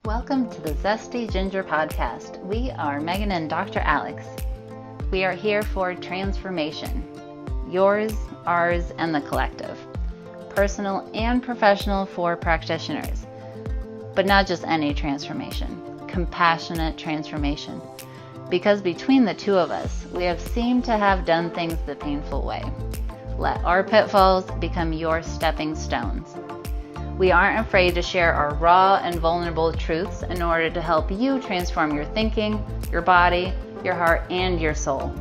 Welcome to the Zesty Ginger Podcast. We are Megan and Dr. Alex. We are here for transformation. Yours, ours, and the collective. Personal and professional for practitioners. But not just any transformation. Compassionate transformation. Because between the two of us, we have seemed to have done things the painful way. Let our pitfalls become your stepping stones. We aren't afraid to share our raw and vulnerable truths in order to help you transform your thinking, your body, your heart, and your soul.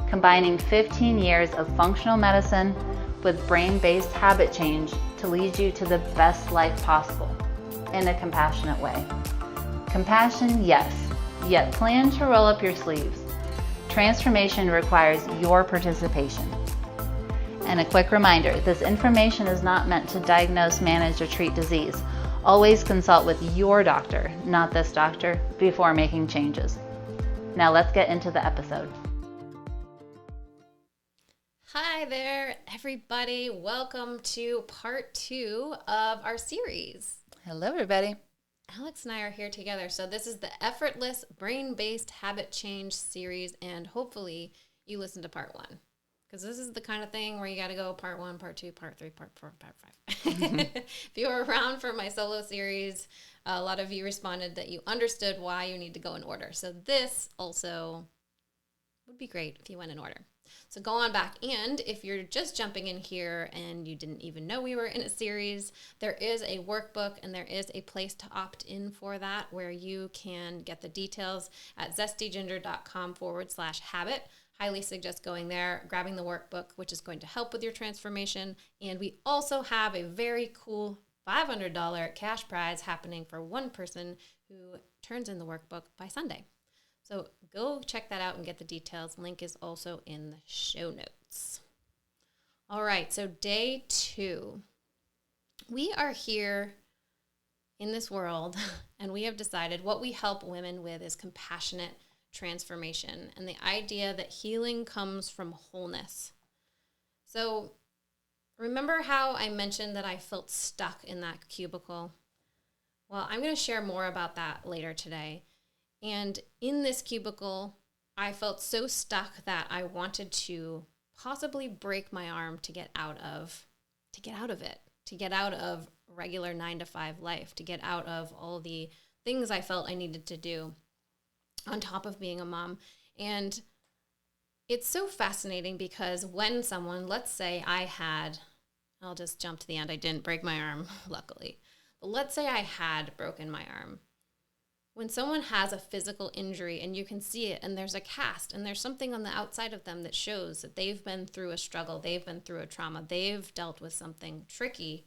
Combining 15 years of functional medicine with brain-based habit change to lead you to the best life possible in a compassionate way. Compassion, yes, yet plan to roll up your sleeves. Transformation requires your participation. And a quick reminder, this information is not meant to diagnose, manage, or treat disease. Always consult with your doctor, not this doctor, before making changes. Now let's get into the episode. Hi there, everybody. Welcome to part 2 of our series. Hello, everybody. Alex and I are here together. So this is the effortless brain-based habit change series, and hopefully you listened to part 1. Because this is the kind of thing where you got to go part 1, part 2, part 3, part 4, part 5. If you were around for my solo series, a lot of you responded that you understood why you need to go in order. So this also would be great if you went in order. So go on back. And if you're just jumping in here and you didn't even know we were in a series, there is a workbook and there is a place to opt in for that where you can get the details at zestyginger.com/habit. Highly suggest going there, grabbing the workbook, which is going to help with your transformation. And we also have a very cool $500 cash prize happening for one person who turns in the workbook by Sunday. So go check that out and get the details. Link is also in the show notes. All right, so day 2. We are here in this world, and we have decided what we help women with is compassionate transformation and the idea that healing comes from wholeness. So remember how I mentioned that I felt stuck in that cubicle? Well, I'm going to share more about that later today. And in this cubicle, I felt so stuck that I wanted to possibly break my arm to get out of regular 9-to-5 life, to get out of all the things I felt I needed to do on top of being a mom. And it's so fascinating because when someone, let's say I'll just jump to the end. I didn't break my arm, luckily. But let's say I had broken my arm. When someone has a physical injury and you can see it and there's a cast and there's something on the outside of them that shows that they've been through a struggle, they've been through a trauma, they've dealt with something tricky,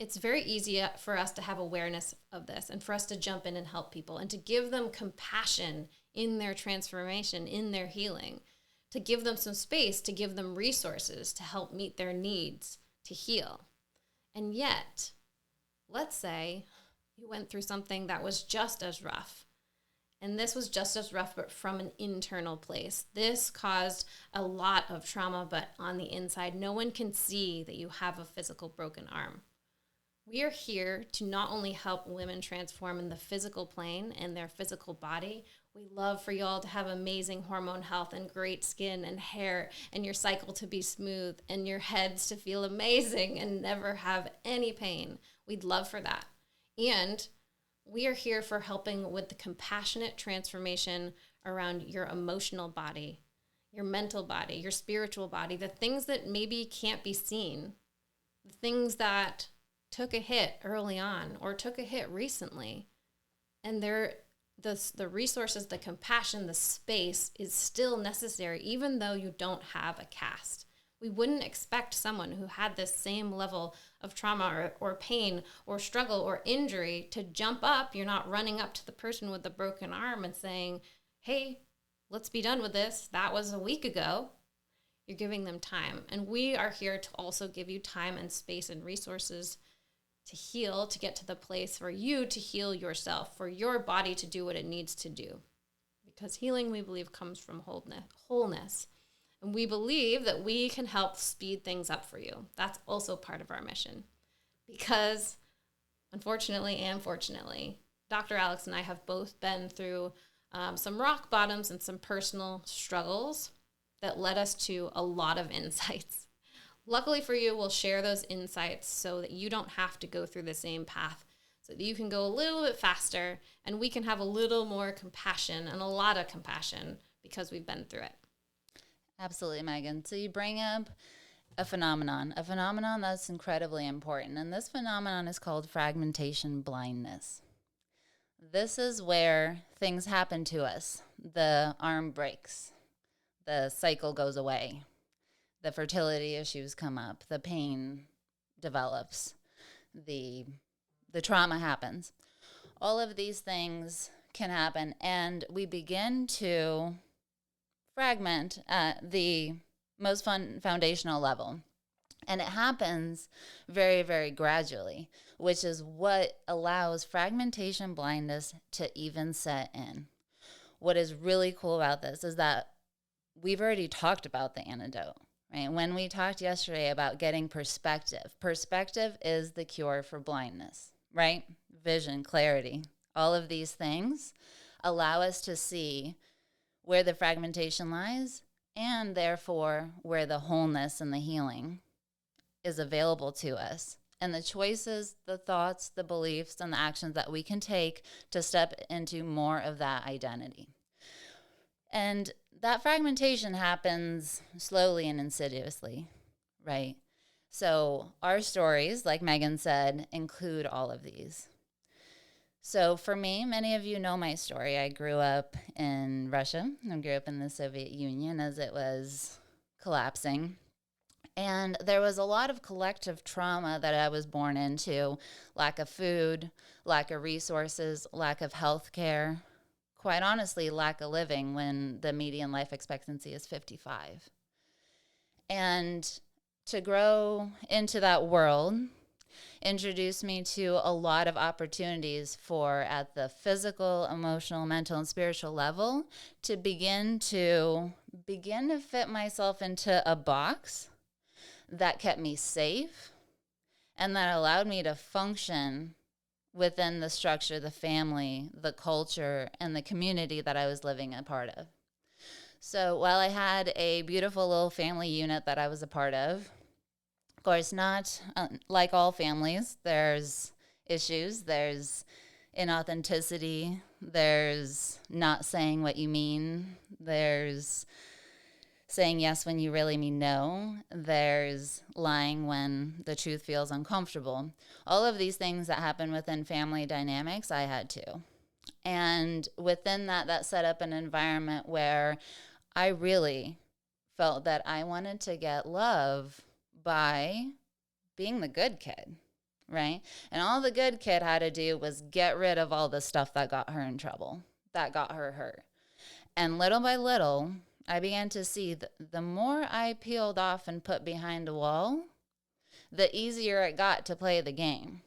it's very easy for us to have awareness of this and for us to jump in and help people and to give them compassion in their transformation, in their healing, to give them some space, to give them resources to help meet their needs to heal. And yet, let's say you went through something that was just as rough. And this was just as rough, but from an internal place. This caused a lot of trauma, but on the inside, no one can see that you have a physical broken arm. We are here to not only help women transform in the physical plane and their physical body. We love for y'all to have amazing hormone health and great skin and hair and your cycle to be smooth and your heads to feel amazing and never have any pain. We'd love for that. And we are here for helping with the compassionate transformation around your emotional body, your mental body, your spiritual body, the things that maybe can't be seen, the things that took a hit early on or took a hit recently. And the resources, the compassion, the space is still necessary, even though you don't have a cast. We wouldn't expect someone who had this same level of trauma or pain or struggle or injury to jump up. You're not running up to the person with the broken arm and saying, hey, let's be done with this. That was a week ago. You're giving them time. And we are here to also give you time and space and resources to heal, to get to the place for you to heal yourself, for your body to do what it needs to do. Because healing, we believe, comes from wholeness. And we believe that we can help speed things up for you. That's also part of our mission. Because unfortunately and fortunately, Dr. Alex and I have both been through some rock bottoms and some personal struggles that led us to a lot of insights. Luckily for you, we'll share those insights so that you don't have to go through the same path, so that you can go a little bit faster and we can have a little more compassion, and a lot of compassion, because we've been through it. Absolutely, Megan. So you bring up a phenomenon that's incredibly important. And this phenomenon is called fragmentation blindness. This is where things happen to us. The arm breaks, the cycle goes away, the fertility issues come up, the pain develops, the trauma happens. All of these things can happen, and we begin to fragment at the most foundational level. And it happens very, very gradually, which is what allows fragmentation blindness to even set in. What is really cool about this is that we've already talked about the antidote, right? When we talked yesterday about getting perspective is the cure for blindness, right? Vision, clarity, all of these things allow us to see where the fragmentation lies, and therefore where the wholeness and the healing is available to us. And the choices, the thoughts, the beliefs, and the actions that we can take to step into more of that identity. And that fragmentation happens slowly and insidiously, right? So our stories, like Megan said, include all of these. So for me, many of you know my story. I grew up in Russia. I grew up in the Soviet Union as it was collapsing. And there was a lot of collective trauma that I was born into. Lack of food, lack of resources, lack of health care. Quite honestly, lack of living when the median life expectancy is 55. And to grow into that world introduced me to a lot of opportunities for, at the physical, emotional, mental, and spiritual level, to begin to fit myself into a box that kept me safe and that allowed me to function within the structure, the family, the culture, and the community that I was living a part of. So while I had a beautiful little family unit that I was a part of course, not like all families, there's issues, there's inauthenticity, there's not saying what you mean, there's saying yes when you really mean no, there's lying when the truth feels uncomfortable. All of these things that happen within family dynamics, I had to. And within that set up an environment where I really felt that I wanted to get love by being the good kid, right? And all the good kid had to do was get rid of all the stuff that got her in trouble, that got her hurt. And little by little, I began to see that the more I peeled off and put behind a wall, the easier it got to play the game.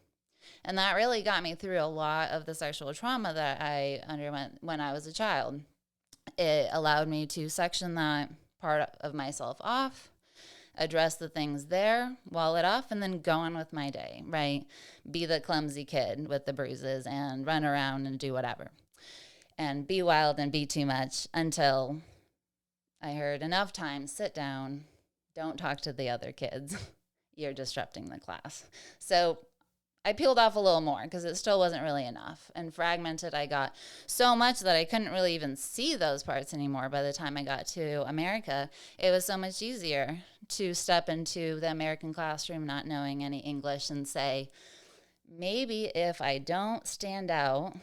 And that really got me through a lot of the sexual trauma that I underwent when I was a child. It allowed me to section that part of myself off, address the things there, wall it off, and then go on with my day, right? Be the clumsy kid with the bruises and run around and do whatever. And be wild and be too much until I heard enough times, sit down, don't talk to the other kids. You're disrupting the class. So I peeled off a little more because it still wasn't really enough. And fragmented, I got so much that I couldn't really even see those parts anymore. By the time I got to America, it was so much easier to step into the American classroom not knowing any English and say, maybe if I don't stand out,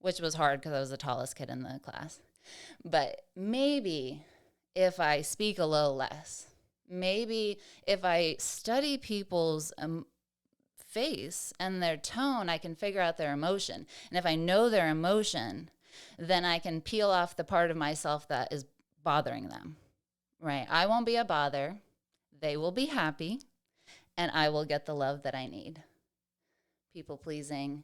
which was hard because I was the tallest kid in the class, but maybe if I speak a little less, maybe if I study people's face and their tone, I can figure out their emotion. And if I know their emotion, then I can peel off the part of myself that is bothering them, right? I won't be a bother. They will be happy, and I will get the love that I need. People pleasing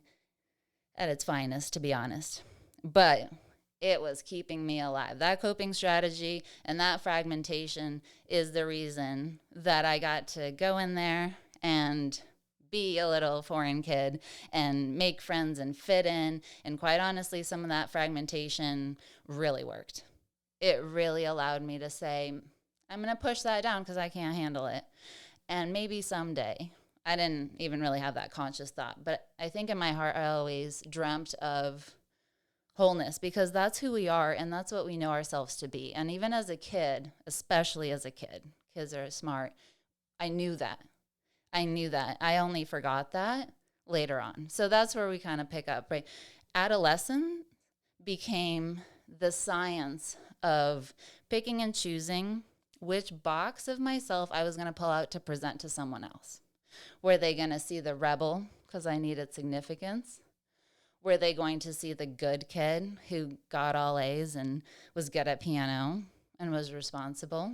at its finest, to be honest. But it was keeping me alive. That coping strategy and that fragmentation is the reason that I got to go in there and be a little foreign kid and make friends and fit in. And quite honestly, some of that fragmentation really worked. It really allowed me to say, I'm going to push that down because I can't handle it. And maybe someday, I didn't even really have that conscious thought, but I think in my heart, I always dreamt of wholeness, because that's who we are and that's what we know ourselves to be. And even as a kid, especially as a kid, kids are smart, I knew that. I only forgot that later on. So that's where we kind of pick up, right? Adolescence became the science of picking and choosing which box of myself I was going to pull out to present to someone else. Were they going to see the rebel because I needed significance? Were they going to see the good kid who got all A's and was good at piano and was responsible?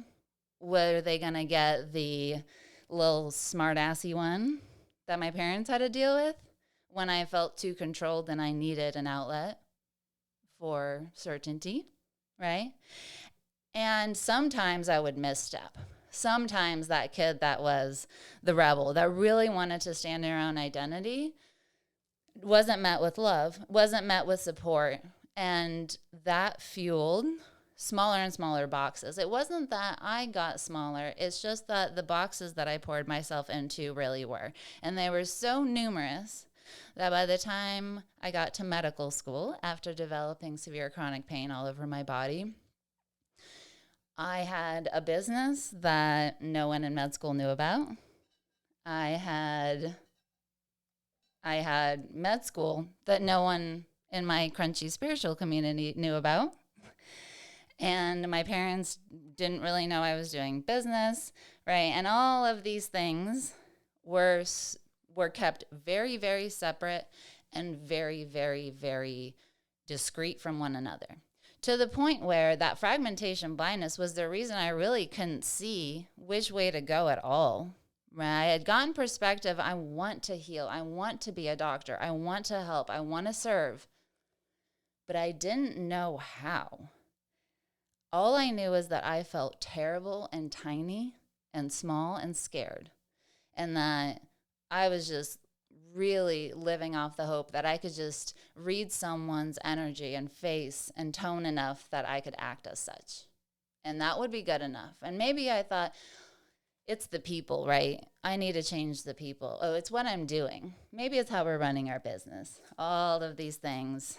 Were they going to get the little smart-assy one that my parents had to deal with when I felt too controlled and I needed an outlet for certainty, right? And sometimes I would misstep. Sometimes that kid that was the rebel, that really wanted to stand in their own identity, wasn't met with love, wasn't met with support. And that fueled smaller and smaller boxes. It wasn't that I got smaller. It's just that the boxes that I poured myself into really were. And they were so numerous that by the time I got to medical school, after developing severe chronic pain all over my body, I had a business that no one in med school knew about. I had med school that no one in my crunchy spiritual community knew about. And my parents didn't really know I was doing business, right? And all of these things were kept very, very separate and very, very, very discreet from one another. To the point where that fragmentation blindness was the reason I really couldn't see which way to go at all. Right? I had gotten perspective. I want to heal. I want to be a doctor. I want to help. I want to serve. But I didn't know how. All I knew is that I felt terrible and tiny and small and scared. And that I was just really living off the hope that I could just read someone's energy and face and tone enough that I could act as such. And that would be good enough. And maybe I thought, it's the people, right? I need to change the people. Oh, it's what I'm doing. Maybe it's how we're running our business. All of these things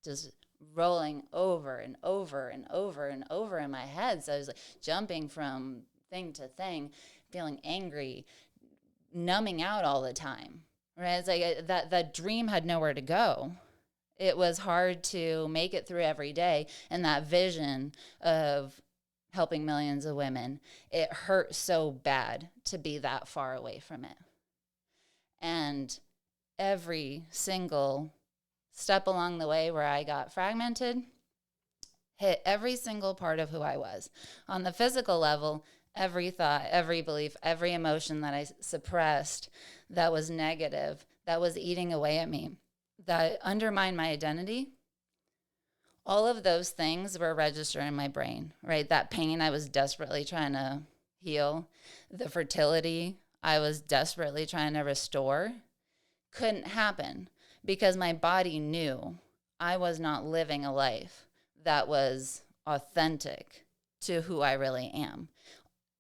just rolling over and over and over and over in my head. So I was like jumping from thing to thing, feeling angry, numbing out all the time. Right? It's like that dream had nowhere to go. It was hard to make it through every day. And that vision of helping millions of women, it hurt so bad to be that far away from it. And every single step along the way where I got fragmented hit every single part of who I was. On the physical level, every thought, every belief, every emotion that I suppressed that was negative, that was eating away at me, that undermined my identity, all of those things were registered in my brain, right? That pain I was desperately trying to heal, the fertility I was desperately trying to restore, couldn't happen because my body knew I was not living a life that was authentic to who I really am.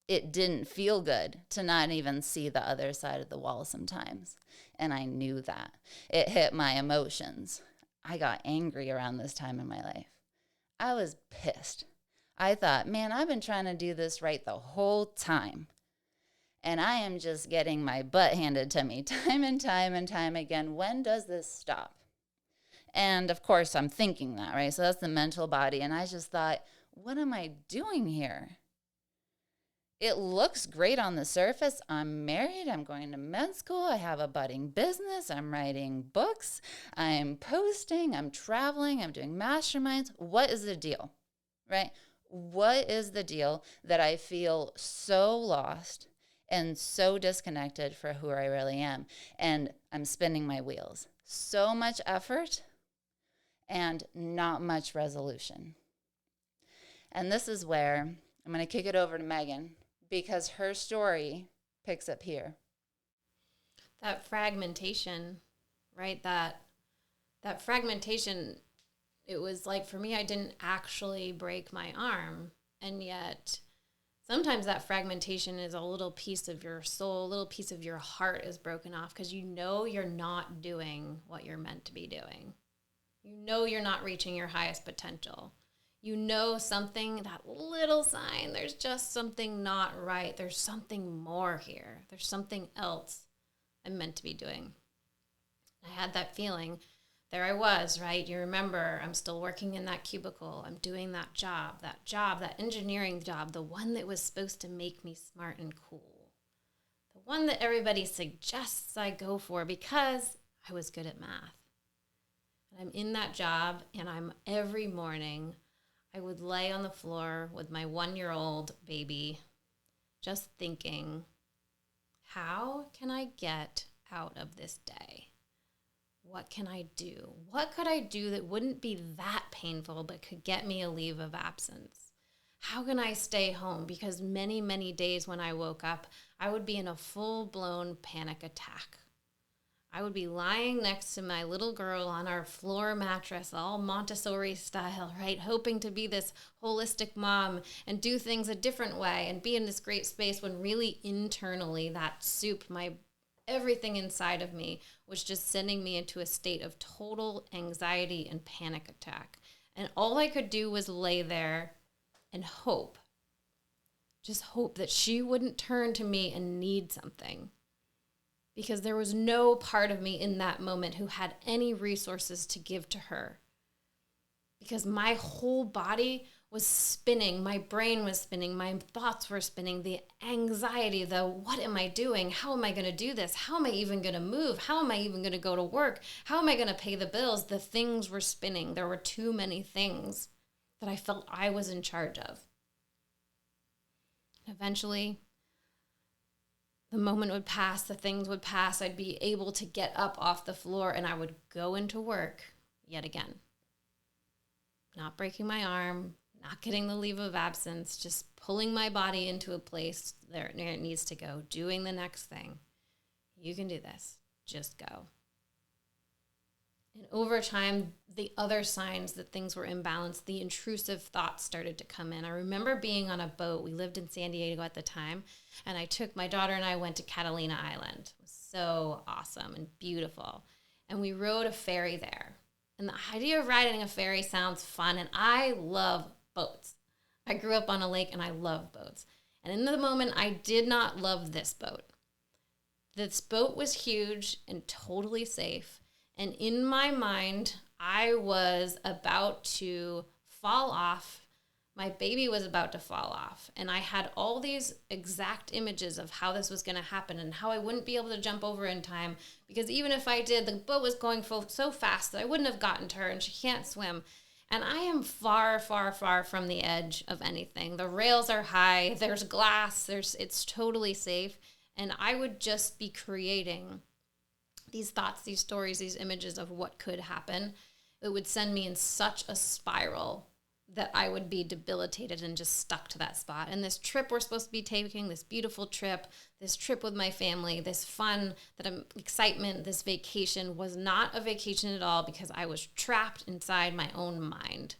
It didn't feel good to not even see the other side of the wall sometimes. And I knew that. It hit my emotions. I got angry around this time in my life. I was pissed. I thought, man, I've been trying to do this right the whole time. And I am just getting my butt handed to me time and time and time again. When does this stop? And of course, I'm thinking that, right? So that's the mental body. And I just thought, what am I doing here? It looks great on the surface. I'm married. I'm going to med school. I have a budding business. I'm writing books. I'm posting. I'm traveling. I'm doing masterminds. What is the deal, right? What is the deal that I feel so lost and so disconnected for who I really am? And I'm spinning my wheels. So much effort and not much resolution. And this is where I'm going to kick it over to Megan, because her story picks up here. that fragmentation, right? That fragmentation, it was like, for me, I didn't actually break my arm. And yet sometimes that fragmentation is a little piece of your soul, a little piece of your heart is broken off because you know you're not doing what you're meant to be doing. You know you're not reaching your highest potential. You know something, that little sign, there's just something not right. There's something more here. There's something else I'm meant to be doing. I had that feeling. There I was, right? You remember, I'm still working in that cubicle. I'm doing that job, that engineering job, the one that was supposed to make me smart and cool. The one that everybody suggests I go for because I was good at math. And I'm in that job, and every morning, I would lay on the floor with my 1-year-old baby, just thinking, how can I get out of this day? What can I do? What could I do that wouldn't be that painful but could get me a leave of absence? How can I stay home? Because many, many days when I woke up, I would be in a full-blown panic attack. I would be lying next to my little girl on our floor mattress, all Montessori style, right? Hoping to be this holistic mom and do things a different way and be in this great space when really internally that soup, everything inside of me was just sending me into a state of total anxiety and panic attack. And all I could do was lay there and hope. Just hope that she wouldn't turn to me and need something. Because there was no part of me in that moment who had any resources to give to her. Because my whole body was spinning, my brain was spinning, my thoughts were spinning, the anxiety, what am I doing? How am I going to do this? How am I even going to move? How am I even going to go to work? How am I going to pay the bills? The things were spinning. There were too many things that I felt I was in charge of. Eventually, the moment would pass, the things would pass, I'd be able to get up off the floor and I would go into work yet again. Not breaking my arm, not getting the leave of absence, just pulling my body into a place where it needs to go, doing the next thing. You can do this. Just go. And over time, the other signs that things were imbalanced, the intrusive thoughts started to come in. I remember being on a boat. We lived in San Diego at the time, and my daughter and I went to Catalina Island. It was so awesome and beautiful. And we rode a ferry there. And the idea of riding a ferry sounds fun, and I love boats. I grew up on a lake, and I love boats. And in the moment, I did not love this boat. This boat was huge and totally safe. And in my mind, I was about to fall off. My baby was about to fall off. And I had all these exact images of how this was going to happen and how I wouldn't be able to jump over in time. Because even if I did, the boat was going so fast that I wouldn't have gotten to her, and she can't swim. And I am far, far, far from the edge of anything. The rails are high. There's glass. It's totally safe. And I would just be creating these thoughts, these stories, these images of what could happen. It would send me in such a spiral that I would be debilitated and just stuck to that spot. And this trip we're supposed to be taking, this beautiful trip, this trip with my family, this fun, excitement, this vacation was not a vacation at all because I was trapped inside my own mind.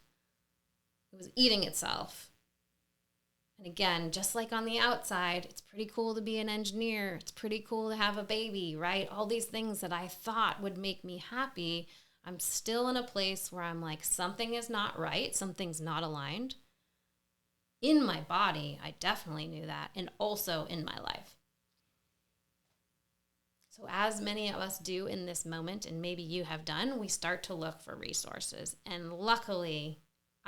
It was eating itself. And again, just like on the outside, it's pretty cool to be an engineer. It's pretty cool to have a baby, right? All these things that I thought would make me happy, I'm still in a place where I'm like, something is not right. Something's not aligned. In my body, I definitely knew that, and also in my life. So as many of us do in this moment, and maybe you have done, we start to look for resources. And luckily,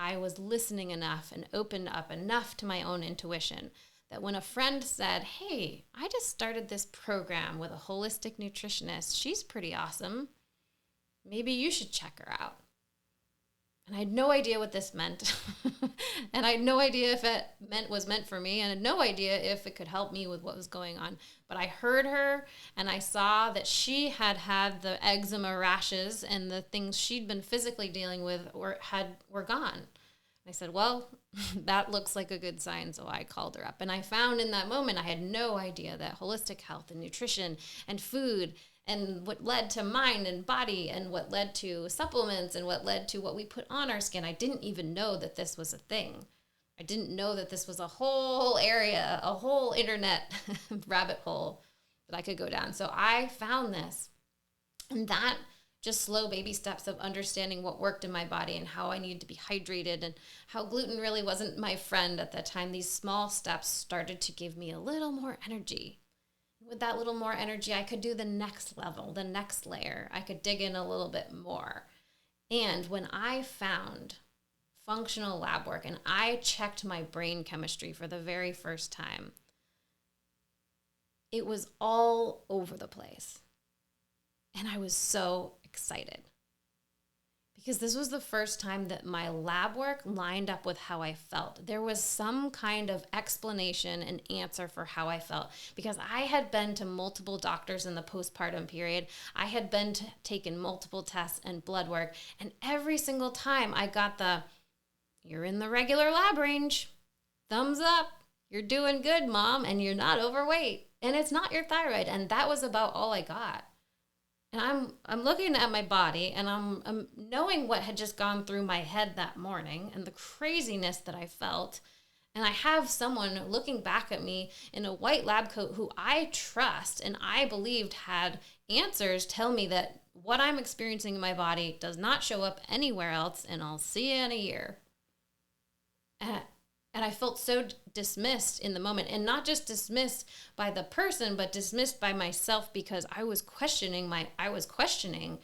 I was listening enough and opened up enough to my own intuition that when a friend said, hey, I just started this program with a holistic nutritionist. She's pretty awesome. Maybe you should check her out. And I had no idea what this meant. And I had no idea if it was meant for me. And I had no idea if it could help me with what was going on. But I heard her and I saw that she had the eczema rashes and the things she'd been physically dealing with were gone. I said, well, that looks like a good sign. So I called her up, and I found in that moment, I had no idea that holistic health and nutrition and food and what led to mind and body and what led to supplements and what led to what we put on our skin. I didn't even know that this was a thing. I didn't know that this was a whole area, a whole internet rabbit hole that I could go down. So I found this, and that just slow baby steps of understanding what worked in my body and how I needed to be hydrated and how gluten really wasn't my friend at that time. These small steps started to give me a little more energy. With that little more energy, I could do the next level, the next layer. I could dig in a little bit more. And when I found functional lab work and I checked my brain chemistry for the very first time, it was all over the place. And I was so excited because this was the first time that my lab work lined up with how I felt. There was some kind of explanation and answer for how I felt, because I had been to multiple doctors in the postpartum period. I had been taken multiple tests and blood work, and every single time I got the, you're in the regular lab range, thumbs up, you're doing good, mom, and you're not overweight, and it's not your thyroid. And that was about all I got. And I'm looking at my body, and I'm knowing what had just gone through my head that morning and the craziness that I felt. And I have someone looking back at me in a white lab coat who I trust and I believed had answers tell me that what I'm experiencing in my body does not show up anywhere else, and I'll see you in a year. And I felt so dismissed in the moment, and not just dismissed by the person, but dismissed by myself, because I was questioning, and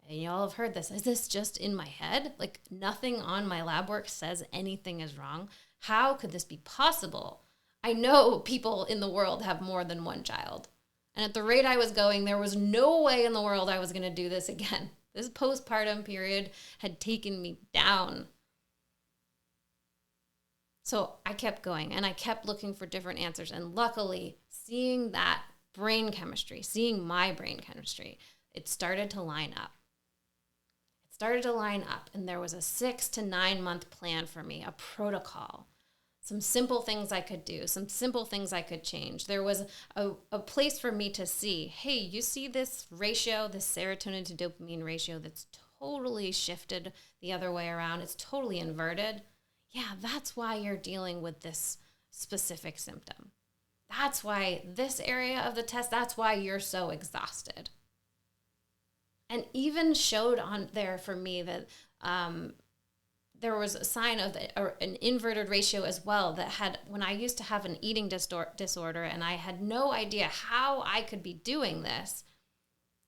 y'all have heard this, is this just in my head? Like, nothing on my lab work says anything is wrong. How could this be possible? I know people in the world have more than one child. And at the rate I was going, there was no way in the world I was going to do this again. This postpartum period had taken me down. So I kept going, and I kept looking for different answers. And luckily, seeing that brain chemistry, seeing my brain chemistry, it started to line up. And there was a 6 to 9 month plan for me, a protocol, some simple things I could do, some simple things I could change. There was a place for me to see, hey, you see this ratio, this serotonin to dopamine ratio that's totally shifted the other way around. It's totally inverted. Yeah, that's why you're dealing with this specific symptom. That's why this area of the test, that's why you're so exhausted. And even showed on there for me that there was a sign of an inverted ratio as well, that had, when I used to have an eating disorder and I had no idea how I could be doing this.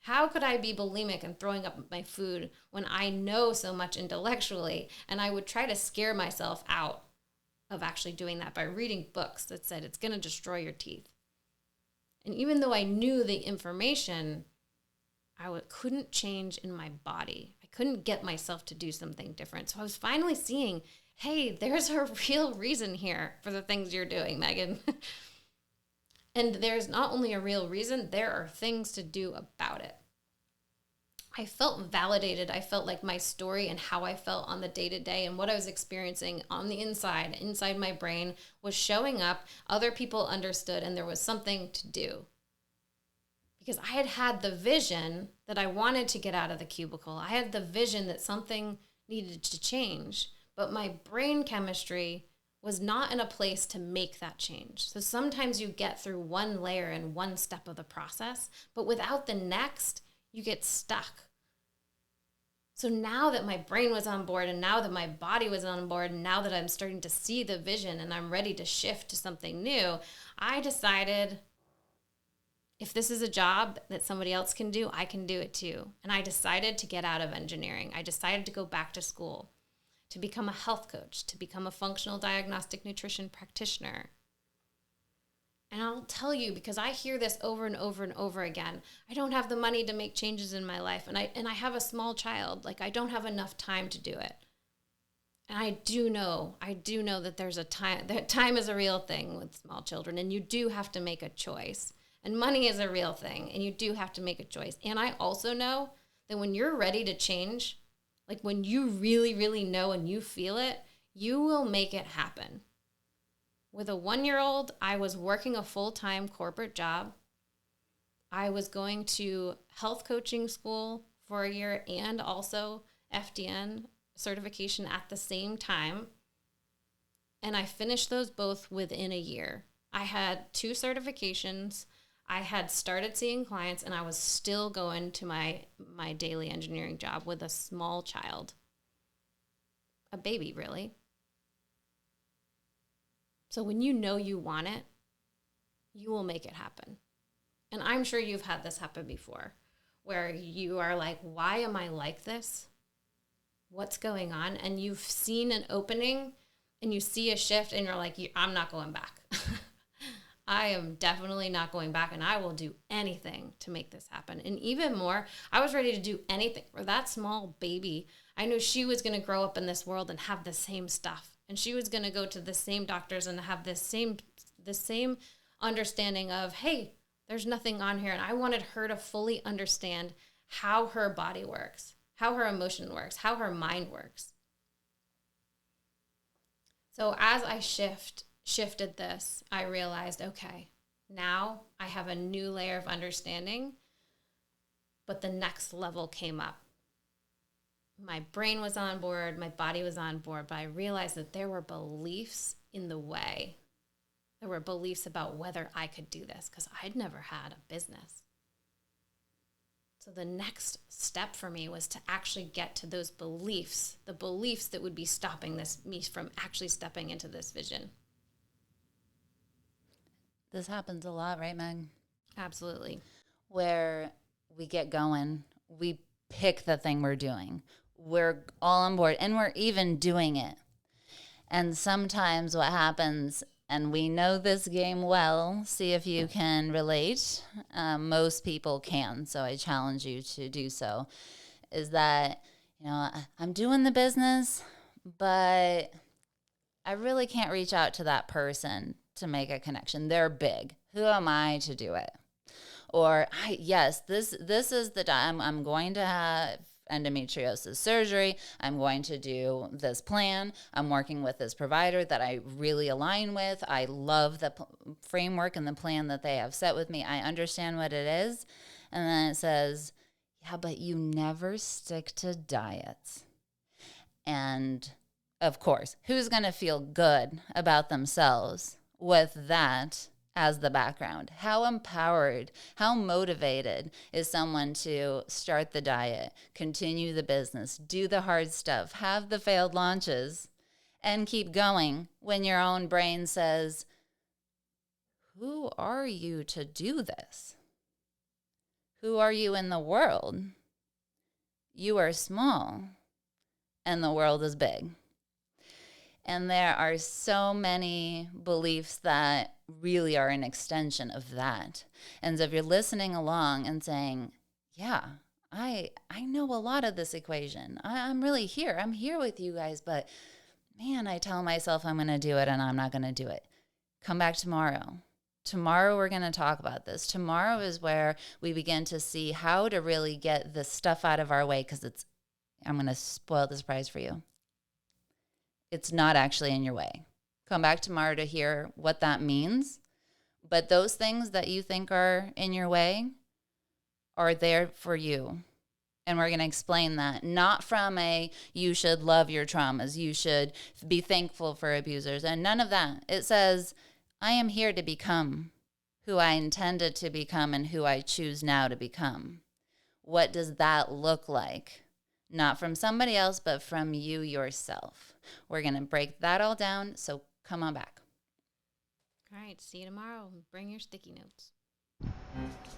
How could I be bulimic and throwing up my food when I know so much intellectually? And I would try to scare myself out of actually doing that by reading books that said it's going to destroy your teeth. And even though I knew the information, I couldn't change in my body. I couldn't get myself to do something different. So I was finally seeing, hey, there's a real reason here for the things you're doing, Megan. And there's not only a real reason, there are things to do about it. I felt validated. I felt like my story and how I felt on the day-to-day and what I was experiencing on the inside my brain was showing up. Other people understood, and there was something to do. Because I had the vision that I wanted to get out of the cubicle. I had the vision that something needed to change, but my brain chemistry was not in a place to make that change. So sometimes you get through one layer and one step of the process, but without the next, you get stuck. So now that my brain was on board, and now that my body was on board, and now that I'm starting to see the vision and I'm ready to shift to something new, I decided, if this is a job that somebody else can do, I can do it too. And I decided to get out of engineering. I decided to go back to school, to become a health coach, to become a functional diagnostic nutrition practitioner. And I'll tell you, because I hear this over and over and over again, I don't have the money to make changes in my life. And I have a small child. Like, I don't have enough time to do it. And I do know that there's a time, that time is a real thing with small children, and you do have to make a choice. And money is a real thing, and you do have to make a choice. And I also know that when you're ready to change, like when you really, really know and you feel it, You will make it happen. With a 1-year-old, I was working a full-time corporate job. I was going to health coaching school for a year and also FDN certification at the same time. And I finished those both within a year. I had 2 certifications. I had started seeing clients, and I was still going to my daily engineering job with a small child. A baby, really. So when you know you want it, you will make it happen. And I'm sure you've had this happen before, where you are like, why am I like this? What's going on? And you've seen an opening and you see a shift and you're like, I'm not going back. I am definitely not going back, and I will do anything to make this happen. And even more, I was ready to do anything for that small baby. I knew she was going to grow up in this world and have the same stuff. And she was going to go to the same doctors and have the same understanding of, hey, there's nothing on here. And I wanted her to fully understand how her body works, how her emotion works, how her mind works. So as I shifted this, I realized, okay, now I have a new layer of understanding, but the next level came up. My brain was on board, my body was on board, but I realized that there were beliefs in the way. There were beliefs about whether I could do this because I'd never had a business. So the next step for me was to actually get to those beliefs, the beliefs that would be stopping me from actually stepping into this vision. This happens a lot, right, Meg? Absolutely. Where we get going, we pick the thing we're doing. We're all on board, and we're even doing it. And sometimes what happens, and we know this game well, see if you can relate. Most people can, so I challenge you to do so, is that, I'm doing the business, but I really can't reach out to that person to make a connection. They're big. Who am I to do it? Or, this is the time I'm going to have endometriosis surgery. I'm going to do this plan. I'm working with this provider that I really align with. I love the framework and the plan that they have set with me. I understand what it is. And then it says, yeah, but you never stick to diets. And of course, who's going to feel good about themselves with that as the background? How empowered, how motivated is someone to start the diet, continue the business, do the hard stuff, have the failed launches, and keep going when your own brain says, who are you to do this? Who are you in the world? You are small, and the world is big. And there are so many beliefs that really are an extension of that. And so if you're listening along and saying, yeah, I know a lot of this equation. I'm really here. I'm here with you guys. But man, I tell myself I'm going to do it and I'm not going to do it. Come back tomorrow. Tomorrow we're going to talk about this. Tomorrow is where we begin to see how to really get the stuff out of our way, because I'm going to spoil the surprise for you. It's not actually in your way. Come back tomorrow to hear what that means. But those things that you think are in your way are there for you. And we're going to explain that, not from you should love your traumas, you should be thankful for abusers, and none of that. It says, I am here to become who I intended to become and who I choose now to become. What does that look like? Not from somebody else, but from you yourself. We're going to break that all down, so come on back. All right, see you tomorrow. Bring your sticky notes.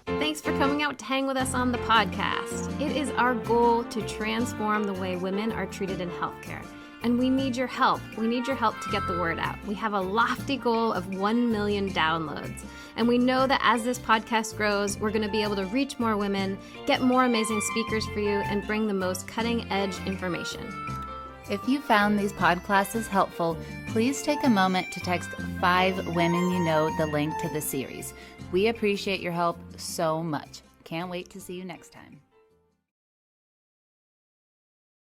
Thanks for coming out to hang with us on the podcast. It is our goal to transform the way women are treated in healthcare. And we need your help. We need your help to get the word out. We have a lofty goal of 1 million downloads. And we know that as this podcast grows, we're going to be able to reach more women, get more amazing speakers for you, and bring the most cutting-edge information. If you found these podclasses helpful, please take a moment to text 5 women you know the link to the series. We appreciate your help so much. Can't wait to see you next time.